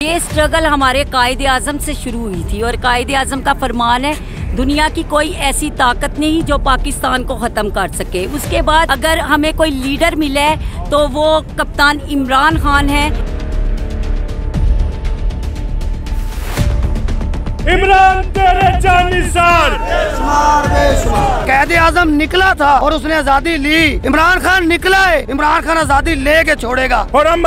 ये स्ट्रगल हमारे कायदे आज़म से शुरू हुई थी और कायदे आज़म का फरमान है, दुनिया की कोई ऐसी ताकत नहीं जो पाकिस्तान को ख़त्म कर सके। उसके बाद अगर हमें कोई लीडर मिले तो वो कप्तान इमरान खान है। इमरान तेरे जानिसार कायदे आज़म निकला था और उसने आजादी ली। इमरान खान निकला है, इमरान खान आजादी लेके छोड़ेगा। और हम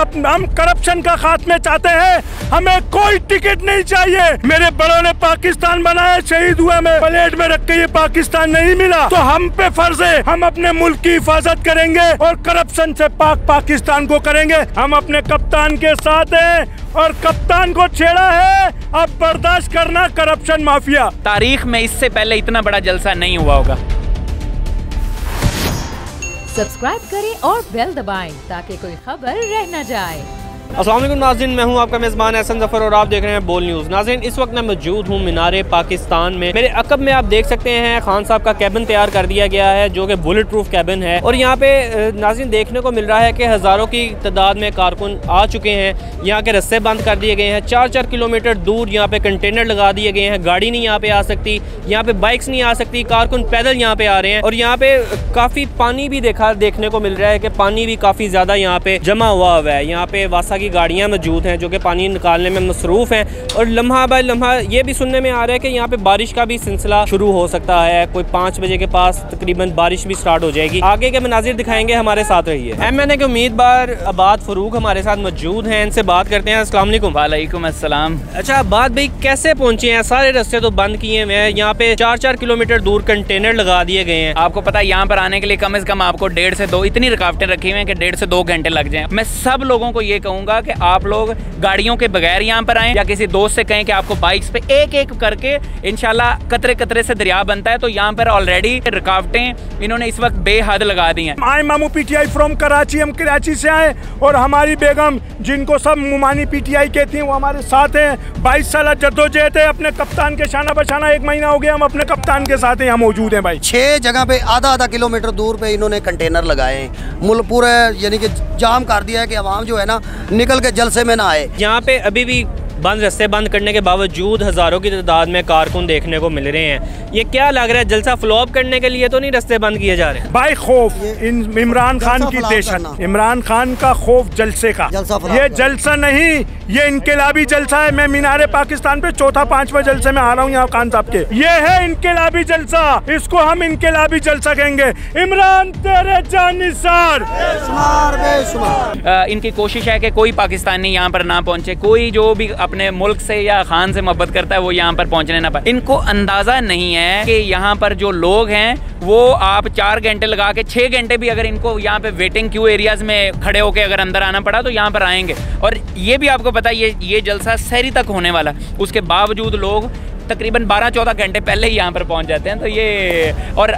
करप्शन का खात्मे चाहते हैं। हमें कोई टिकट नहीं चाहिए। मेरे बड़ों ने पाकिस्तान बनाया, शहीद हुए में प्लेट में रख के ये पाकिस्तान नहीं मिला, तो हम पे फर्ज है, हम अपने मुल्क की हिफाजत करेंगे और करप्शन से पाकिस्तान को करेंगे। हम अपने कप्तान के साथ हैं और कप्तान को छेड़ा है, अब बर्दाश्त करना करप्शन माफिया। तारीख में इससे पहले इतना बड़ा जलसा नहीं हुआ होगा। सब्सक्राइब करें और बेल दबाएं ताकि कोई खबर रह न जाए। अस्सलाम वालेकुम नाज़रीन, मैं हूं आपका मेज़बान एहसन ज़फ़र और आप देख रहे हैं बोल न्यूज़। नाज़रीन, इस वक्त मैं मौजूद हूं मीनारे पाकिस्तान में। मेरे अकब में आप देख सकते हैं खान साहब का कैबिन तैयार कर दिया गया है जो कि बुलेट प्रूफ कैबिन है। और यहाँ पे नाज़रीन देखने को मिल रहा है कि हज़ारों की तादाद में कारकुन आ चुके हैं। यहाँ के रस्ते बंद कर दिए गए हैं। 4-4 किलोमीटर दूर यहाँ पे कंटेनर लगा दिए गए हैं। गाड़ी नहीं यहाँ पे आ सकती, यहाँ पे बाइक्स नहीं आ सकती, कारकुन पैदल यहाँ पे आ रहे हैं। और यहाँ पे काफ़ी पानी भी देखने को मिल रहा है कि पानी भी काफ़ी ज़्यादा यहाँ पे जमा हुआ है। यहाँ पे वासा की गाड़ियाँ मौजूद हैं जो कि पानी निकालने में मसरूफ़ हैं। और लम्हा बाय लम्हा ये भी सुनने में आ रहा है कि यहाँ पे बारिश का भी सिलसिला शुरू हो सकता है। कोई 5 बजे के पास तकरीबन बारिश भी स्टार्ट हो जाएगी। आगे के मनाजिर दिखाएंगे, हमारे साथ रहिए। MNA के उम्मीदवार आबाद फरूक हमारे साथ मौजूद हैं, इनसे बात करते हैं। अस्सलाम वालेकुम। वालेकुम अस्सलाम। अच्छा आबाद भाई, कैसे पहुँचे हैं? सारे रास्ते तो बंद किए हुए हैं। यहाँ पे 4-4 किलोमीटर दूर कंटेनर लगा दिए गए हैं। आपको पता है यहाँ पर आने के लिए कम से कम आपको 1.5 से 2 इतनी रुकावटें रखी हुई हैं कि 1.5 से 2 घंटे लग जाएं। मैं सब लोगों को ये कहूँगा कि आप लोग गाड़ियों के बगैर यहाँ पर आएं या किसी दोस्त से कहें कि आपको बाइक्स पे एक एक करके इंशाल्लाह कतरे कतरे से दरिया बनता है। तो यहाँ पर ऑलरेडी रुकावटें इन्होंने इस वक्त बेहद लगा दी हैं। आई मामू PTI फ्रॉम कराची, हम कराची से आए और हमारी बेगम जिनको सब मुमानी PTI कहती हैं वो हमारे साथ हैं। 22 साल जद्दोजहद है अपने कप्तान के शाना बशाना। 1 महीना हो गया हम अपने कप्तान के साथ यहाँ मौजूद हैं भाई। 6 जगह पे आधा किलोमीटर दूर पे इन्होंने कंटेनर लगाए हैं। मुल्क पूरा यानी कि जाम कर दिया है कि अवाम जो है ना निकल के जलसे में ना आए। यहाँ पे अभी भी रास्ते बंद करने के बावजूद हज़ारों की तादाद में कारकुन देखने को मिल रहे हैं। ये क्या लग रहा है, जलसा फ्लॉप करने के लिए तो नहीं रास्ते बंद किए जा रहे हैं? भाई खौफ इमरान खान की दहशत, इमरान खान का खौफ जलसे का। ये जलसा नहीं, ये इनकलाबी जलसा है। मैं मीनारे पाकिस्तान पे 4था-5वां जलसे में आ रहा हूँ यहाँ खान साहब के। ये है इनकलाबी जलसा, इसको हम इनकलाबी जलसा कहेंगे। इमरान तेरे जानिसार। इनकी कोशिश है कि कोई पाकिस्तानी यहाँ पर ना पहुँचे। कोई जो भी अपने मुल्क से या खान से मोहब्बत करता है वो यहाँ पर पहुँचने ना पाए। इनको अंदाज़ा नहीं है कि यहाँ पर जो लोग हैं वो आप 4 घंटे लगा के 6 घंटे भी अगर इनको यहाँ पे वेटिंग क्यू एरियाज में खड़े होकर अगर अंदर आना पड़ा तो यहाँ पर आएंगे। और ये भी आपको पता है ये जलसा सहरी तक होने वाला, उसके बावजूद लोग तकरीबन 12-14 घंटे पहले ही यहाँ पर पहुँच जाते हैं। तो ये और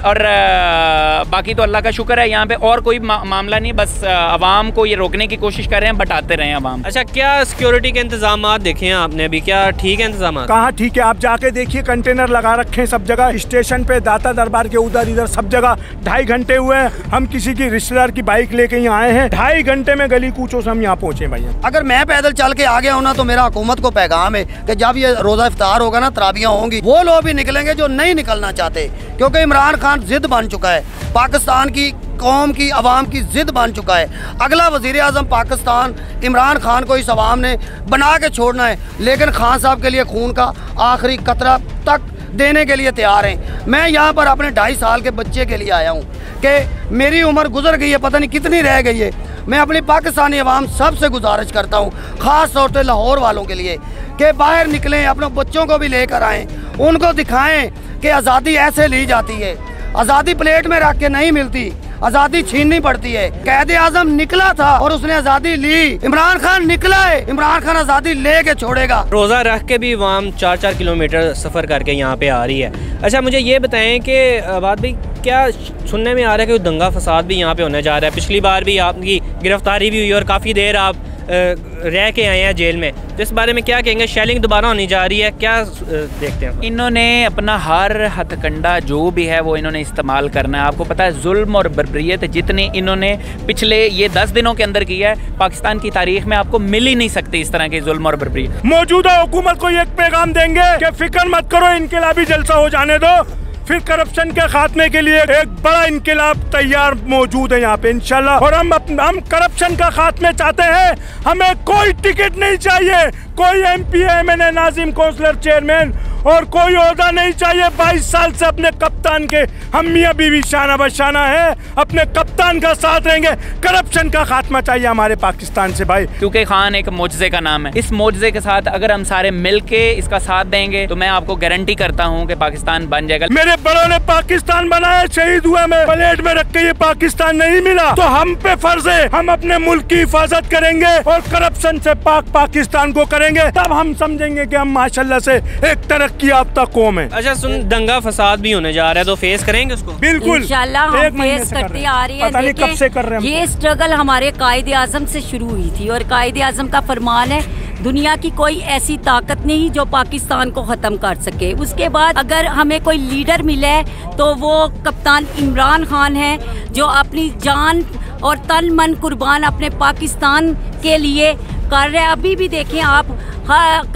बाकी तो अल्लाह का शुक्र है यहाँ पे और कोई मामला नहीं। बस आवाम को ये रोकने की कोशिश कर रहे हैं, बटाते रहे हैं आवाम। अच्छा, क्या सिक्योरिटी के इंतजाम देखे हैं आपने अभी? क्या ठीक है इंतजाम? कहाँ ठीक है, आप जाके देखिए कंटेनर लगा रखे हैं सब जगह, स्टेशन पे, दाता दरबार के उधर इधर सब जगह। 2.5 घंटे हुए हैं, हम किसी की रिश्तेदार की बाइक लेके यहाँ आए हैं। 2.5 घंटे में गली कूचों से हम यहाँ पहुँचे भाई। अगर मैं पैदल चल के आ गया हूँ ना तो मेरा हुकूमत को पैगाम है कि जब ये रोजा इफ्तार होगा ना, तराबियाँ होंगी, वो लोग भी निकलेंगे जो नहीं निकलना चाहते। क्योंकि इमरान खान जिद बन चुका है, पाकिस्तान की कौम की आवाम की जिद बन चुका है। अगला वज़ीर आज़म पाकिस्तान इमरान खान को इस आवाम ने बना के छोड़ना है। लेकिन खान साहब के लिए खून का आखिरी कतरा तक देने के लिए तैयार हैं। मैं यहाँ पर अपने 2.5 साल के बच्चे के लिए आया हूँ कि मेरी उम्र गुजर गई है, पता नहीं कितनी रह गई है। मैं अपनी पाकिस्तानी अवाम सबसे गुजारिश करता हूँ, ख़ास तौर से लाहौर वालों के लिए, कि बाहर निकलें, अपने बच्चों को भी लेकर आएँ, उनको दिखाएं कि आज़ादी ऐसे ली जाती है। आज़ादी प्लेट में रख के नहीं मिलती, आज़ादी छीननी पड़ती है। कायदे आज़म निकला था और उसने आज़ादी ली। इमरान खान निकला है, इमरान खान आज़ादी लेके छोड़ेगा। रोज़ा रख के भी आवाम 4-4 किलोमीटर सफ़र करके यहाँ पे आ रही है। अच्छा, मुझे ये बताएं कि आबाद भाई, क्या सुनने में आ रहा है कि दंगा फसाद भी यहाँ पे होने जा रहा है? पिछली बार भी आपकी गिरफ्तारी भी हुई और काफ़ी देर आप रह के आए हैं जेल में, तो इस बारे में क्या कहेंगे? शेलिंग दोबारा होने जा रही है, क्या देखते हैं? इन्होंने अपना हर हथकंडा जो भी है वो इन्होंने इस्तेमाल करना है। आपको पता है जुल्म और बर्बरियत जितनी इन्होंने पिछले ये 10 दिनों के अंदर किया है, पाकिस्तान की तारीख में आपको मिल ही नहीं सकती इस तरह के जुल्म और बर्बरियत। मौजूदा हुकूमत को एक पैगाम देंगे कि फिक्र मत करो, इनकलाबी जलसा हो जाने दो, फिर करप्शन के खात्मे के लिए एक बड़ा इनकलाब तैयार मौजूद है यहाँ पे इंशाल्लाह। और हम करप्शन का खात्मे चाहते हैं, हमें कोई टिकट नहीं चाहिए, कोई MP MNA नाजिम काउंसलर चेयरमैन और कोई ओहदा नहीं चाहिए। 22 साल से अपने कप्तान के हम मियाँ बीवी शाना बशाना है, अपने कप्तान का साथ रहेंगे। करप्शन का खात्मा चाहिए हमारे पाकिस्तान से भाई, क्योंकि खान एक मोजज़े का नाम है। इस मोजज़े के साथ अगर हम सारे मिल के इसका साथ देंगे तो मैं आपको गारंटी करता हूँ कि पाकिस्तान बन जाएगा। मेरे बड़ों ने पाकिस्तान बनाया, शहीद हुए, में प्लेट में रख के ये पाकिस्तान नहीं मिला, तो हम पे फर्ज है हम अपने मुल्क की हिफाजत करेंगे और करप्शन से पाकिस्तान को करेंगे, तब हम समझेंगे कि हम माशाल्लाह से एक तरक्की याफ्ता कौम है। अच्छा सुन, दंगा फसाद भी होने जा रहा है, तो फेस करेंगे उसको? बिल्कुल इंशाल्लाह हम फेस करते आ रही है। पता नहीं कब से कर रहे हैं। ये स्ट्रगल हमारे कायदे आजम से शुरू हुई थी और कायदे आजम का फरमान है, दुनिया की कोई ऐसी ताकत नहीं जो पाकिस्तान को ख़त्म कर सके। उसके बाद अगर हमें कोई लीडर मिले तो वो कप्तान इमरान खान है, जो अपनी जान और तन मन कुर्बान अपने पाकिस्तान के लिए कर रहे हैं। अभी भी देखें आप,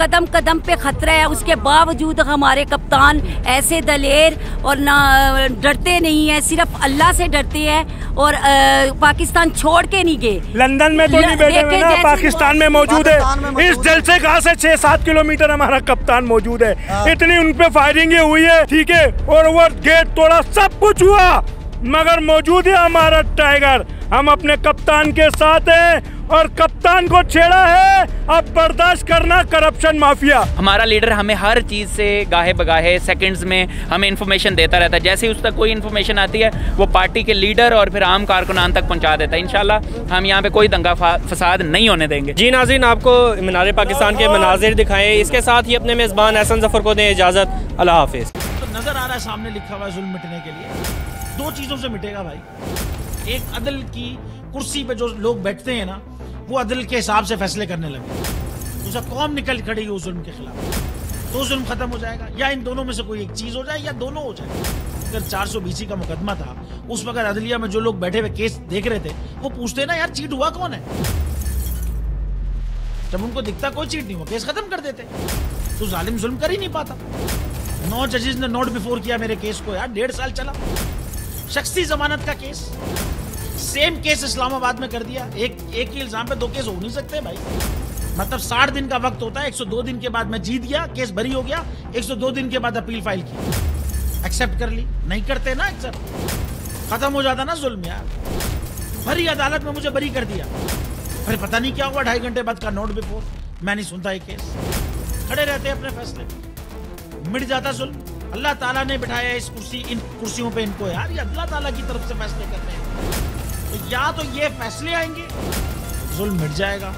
कदम कदम पे खतरा है, उसके बावजूद हमारे कप्तान ऐसे दलेर और ना डरते नहीं है, सिर्फ अल्लाह से डरते हैं और पाकिस्तान छोड़ के नहीं गए। लंदन में तो नहीं बैठे हुए ना, पाकिस्तान में मौजूद है। इस जलसे कहाँ से 6-7 किलोमीटर हमारा कप्तान मौजूद है। इतनी उन पे फायरिंग हुई है, ठीक है, और वो गेट तोड़ा, सब कुछ हुआ, मगर मौजूद है हमारा टाइगर। हम अपने कप्तान के साथ हैं और कप्तान को छेड़ा है, अब बर्दाश्त करना करप्शन माफिया। हमारा लीडर हमें हर चीज़ से गाहे बगाहे सेकंड्स में हमें इन्फॉर्मेशन देता रहता है। जैसे ही उस तक कोई इन्फॉर्मेशन आती है वो पार्टी के लीडर और फिर आम कारकुनान तक पहुंचा देता है। इंशाल्लाह हम यहाँ पे कोई दंगा फसाद नहीं होने देंगे। जी नाज़रीन, आपको मीनार पाकिस्तान के मनाजिर दिखाए, इसके साथ ही अपने मेज़बान एहसन ज़फ़र को दें इजाज़त। अल्लाह हाफिज़। तो नज़र आ रहा है सामने लिखा हुआ है जुल्म मिटने के लिए 2 चीज़ों से मिटेगा भाई। एक, अदल की कुर्सी पे जो लोग बैठते हैं ना, वो अदल के हिसाब से फैसले करने लगे, दूसरा कौम निकल खड़ी उस जुल्म के खिलाफ, तो जुल्म खत्म हो जाएगा। या इन दोनों में से कोई एक चीज हो जाए या दोनों हो जाए। अगर 420 का मुकदमा था, उस वक्त अदलिया में जो लोग बैठे हुए केस देख रहे थे वो पूछते ना, यार चीट हुआ कौन है? जब उनको दिखता कोई चीट नहीं हुआ, केस खत्म कर देते। तो जालिम जुल्म कर ही नहीं पाता। 9 जजेस ने नोट बिफोर किया मेरे केस को, यार 1.5 साल चला। शख्सी जमानत का केस, सेम केस इस्लामाबाद में कर दिया। एक ही इल्जाम पे 2 केस हो नहीं सकते भाई। मतलब 60 दिन का वक्त होता है, 102 दिन के बाद मैं जीत गया, केस बरी हो गया, 102 दिन के बाद अपील फाइल की, एक्सेप्ट कर ली। नहीं करते ना एक्सेप्ट, खत्म हो जाता ना जुल्म यार। भरी अदालत में मुझे बरी कर दिया, फिर पता नहीं क्या हुआ, 2.5 घंटे बाद का नोट बिफोर, मैं नहीं सुनता ये केस। खड़े रहते अपने फैसले, मिट जाता जुल्म। अल्लाह ताला ने बिठाया इस इन कुर्सियों पे इनको, यार ये अल्लाह ताला की तरफ से फैसले करते हैं। तो या तो ये फैसले आएंगे, जुल्म मिट जाएगा,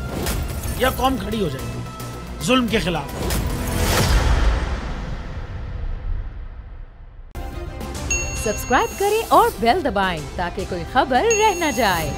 या कौम खड़ी हो जाएगी जुल्म के खिलाफ। सब्सक्राइब करें और बेल दबाएं ताकि कोई खबर रह न जाए।